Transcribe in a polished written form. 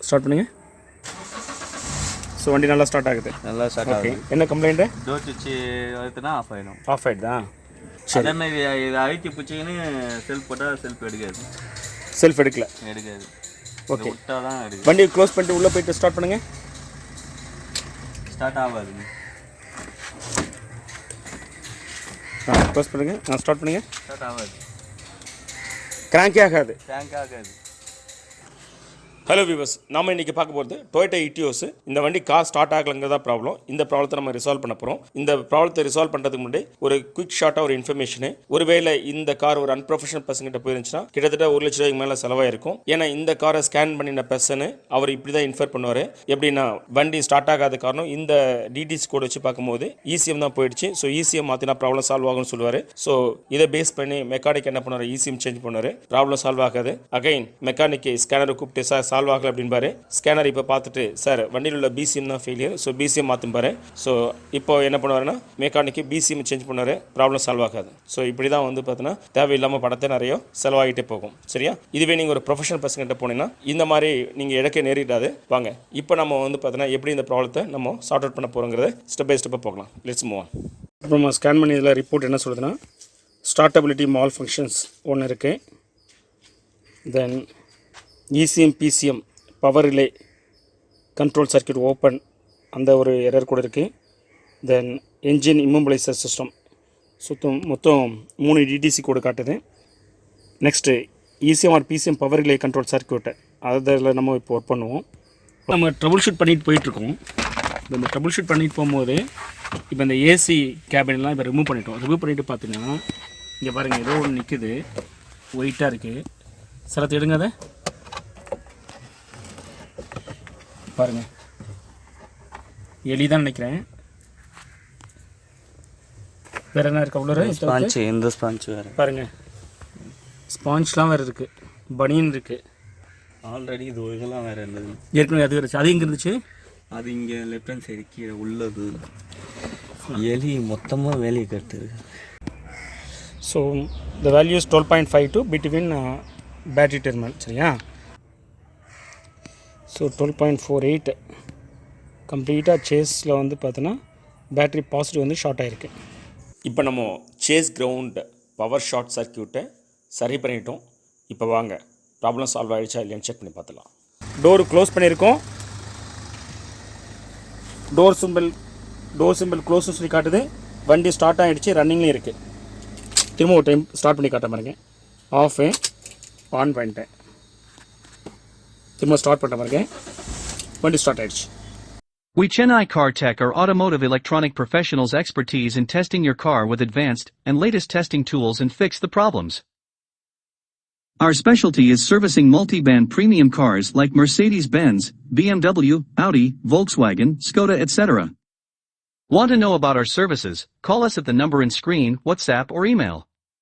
Start பண்ணுங்க. So வண்டி நல்லா ஸ்டார்ட் ஆகுது. நல்லா ஸ்டார்ட் ஆகுது. என்ன கம்ப்ளைண்ட்டு? டோர் சுவிட்ச் அழுத்தினா ஆஃப் ஆகிடும். ஆஃப் ஆகிடுதா? சரி. அதே மாதிரி இதை அழுத்தி பிடிச்சிங்கன்னு செல்ஃப் போட்டால் செல்ஃப் எடுக்காது. செல்ஃப் எடுக்கல? எடுக்காது. ஓகே. விட்டால் தான் எடுக்கும். வண்டியை க்ளோஸ் பண்ணிட்டு உள்ளே போயிட்டு ஸ்டார்ட் பண்ணுங்கள். ஸ்டார்ட் ஆகாதுங்க. க்ளோஸ் பண்ணுங்கள். ஸ்டார்ட் பண்ணுங்கள். ஸ்டார்ட் ஆகாது. கிராங்கே ஆகாது. கிராங்க் ஆகாது. ஹலோ வியூவர்ஸ், நாம் இன்றைக்கி பார்க்க போகிறது டொயோட்டா இட்டியோஸ். இந்த வண்டி கார் ஸ்டார்ட் ஆகலைங்கிறதா ப்ராப்ளம். இந்த ப்ராப்ளத்தை நம்ம ரிசால்வ் பண்ண போகிறோம். இந்த ப்ராப்ளத்தை ரிசால்வ் பண்ணுறதுக்கு முன்னாடி ஒரு குயிக் ஷார்ட்டாக ஒரு இன்ஃபர்மேஷனு. ஒருவேளை இந்த கார் ஒரு அன்ப்ரொஃபஷனல் பர்சன்கிட்ட போயிருந்துச்சுன்னா கிட்டத்தட்ட 1 லட்ச ரூபாய்க்கு மேலே செலவாயிருக்கும். ஏன்னா இந்த காரை ஸ்கேன் பண்ணின பர்சனு அவர் இப்படி தான் இன்ஃபர் பண்ணுவார். எப்படின்னா வண்டி ஸ்டார்ட் ஆகாத காரணம் இந்த டிடிசி கோட் வச்சு பார்க்கும்போது இசிஎம் தான் போயிடுச்சு. ஸோ இசிஎம் மாற்றினா ப்ராப்ளம் சால்வ் ஆகும்னு சொல்லுவார். ஸோ இதை பேஸ் பண்ணி மெக்கானிக் என்ன பண்ணுவார், இசிஎம் சேஞ்ச் பண்ணுவார். ப்ராப்ளம் சால்வ் ஆகாது. அகைன் மெக்கானிக் ஸ்கேனரை கூப்பிட்டு சார் சால்வ் ஆகலை அப்படின்பாரு. ஸ்கேனர் இப்போ பார்த்துட்டு சார் வண்டியில் உள்ள பிசிஎம் தான் ஃபெயிலியர், ஸோ பிசிஎம் மாற்றும்பாரு. ஸோ இப்போ என்ன பண்ணுவாருன்னா மெக்கானிக்கு பிசிஎம் சேஞ்ச் பண்ணுவார். ப்ராப்ளம் சால்வ் ஆகாது. ஸோ இப்படி தான் வந்து பார்த்தீங்கன்னா தேவையில்லாமல் படத்தை நிறைய செலவாகிட்டே போகும். சரியா? இதுவே நீங்கள் ஒரு ப்ரொஃபஷனல் பர்சன்கிட்ட போனீங்கன்னா இந்த மாதிரி நீங்கள் இழக்க நேரிடாது. வாங்க இப்போ நம்ம வந்து பார்த்தீங்கன்னா எப்படி இந்த ப்ராப்ளத்தை நம்ம சார்ட் அவுட் பண்ண போகிறோங்கிறத ஸ்டெப் பை ஸ்டெப்பாக போகலாம். Let's move on. இப்போ நம்ம ஸ்கேன் பண்ணி இதில் ரிப்போர்ட் என்ன சொல்லுதுன்னா ஸ்டார்டபிலிட்டி மால் ஃபங்க்ஷன்ஸ் ஒன்று இருக்குது. Then ECM PCM power relay control circuit open அந்த ஒரு எரர் கூட இருக்குது. தென் என்ஜின் இம்மோபிளைசர் சிஸ்டம் மொத்தம் 3 டிடிசி கோடு காட்டுது. Next ECM or PCM power relay control சர்க்கியூட்டை அதில் நம்ம இப்போ ஒர்க் பண்ணுவோம். நம்ம ட்ரபுள் ஷூட் பண்ணிட்டு போயிட்டுருக்கோம். இந்த ட்ரபுள் ஷூட் பண்ணிட்டு போகும்போது இப்போ இந்த ஏசி கேபின்லாம் இப்போ ரிமூவ் பண்ணிட்டோம். ரிமூவ் பண்ணிவிட்டு பார்த்தீங்கன்னா இங்கே பாருங்கள் ஏதோ ஒன்று நிற்குது, ஒயிட்டாக இருக்குது. சிலத்தை எடுங்க, அதை பாருங்கள். எலி தான் நினைக்கிறேன். வேறு என்ன இருக்குது? அவ்வளோ ஸ்பாஞ்ச். எந்த ஸ்பாஞ்ச் வேறு பாருங்கள். ஸ்பாஞ்ச்லாம் வேறு இருக்குது, பனியன் இருக்குது. ஆல்ரெடி இது இதெல்லாம் வேறு இருந்தது. ஏற்கனவே அது இருந்துச்சு. அது எங்கே இருந்துச்சு? அது இங்கே லெஃப்ட் ஹேண்ட் சைடு கீழே உள்ளது. எலி மொத்தமாக வேலையை கட்டுது. So the value is 12.52 between battery terminal. சரியா? ஸோ 12.48 கம்ப்ளீட்டாக சேஸில் வந்து பார்த்தோன்னா பேட்ரி பாசிட்டிவ் வந்து ஷார்ட் ஆகிருக்கு. இப்போ நம்ம சேஸ் கிரவுண்ட் பவர் ஷார்ட் சர்க்கியூட்டை சரி பண்ணிட்டோம். இப்போ வாங்க ப்ராப்ளம் சால்வ் ஆகிடுச்சா இல்லையான்னு செக் பண்ணி பார்த்துலாம். டோர் க்ளோஸ் பண்ணியிருக்கோம். டோர் சிம்பிள் க்ளோஸ்னு சொல்லி காட்டுது. வண்டி ஸ்டார்ட் ஆகிடுச்சு, ரன்னிங்லேயும் இருக்குது. திரும்ப ஒரு டைம் ஸ்டார்ட் பண்ணி காட்ட பாருங்க. ஆஃப் ஆன் பண்ணிட்டேன். திரும்ப ஸ்டார்ட் பண்ண பாருங்க. வண்டி ஸ்டார்ட் ஆயிடுச்சு. We Chennai CAR-TECH are automotive electronic professionals expertise in testing your car with advanced and latest testing tools and fix the problems. Our specialty is servicing multi-band premium cars like Mercedes-Benz, BMW, Audi, Volkswagen, Skoda etc. Want to know about our services? Call us at the number in screen, WhatsApp or email.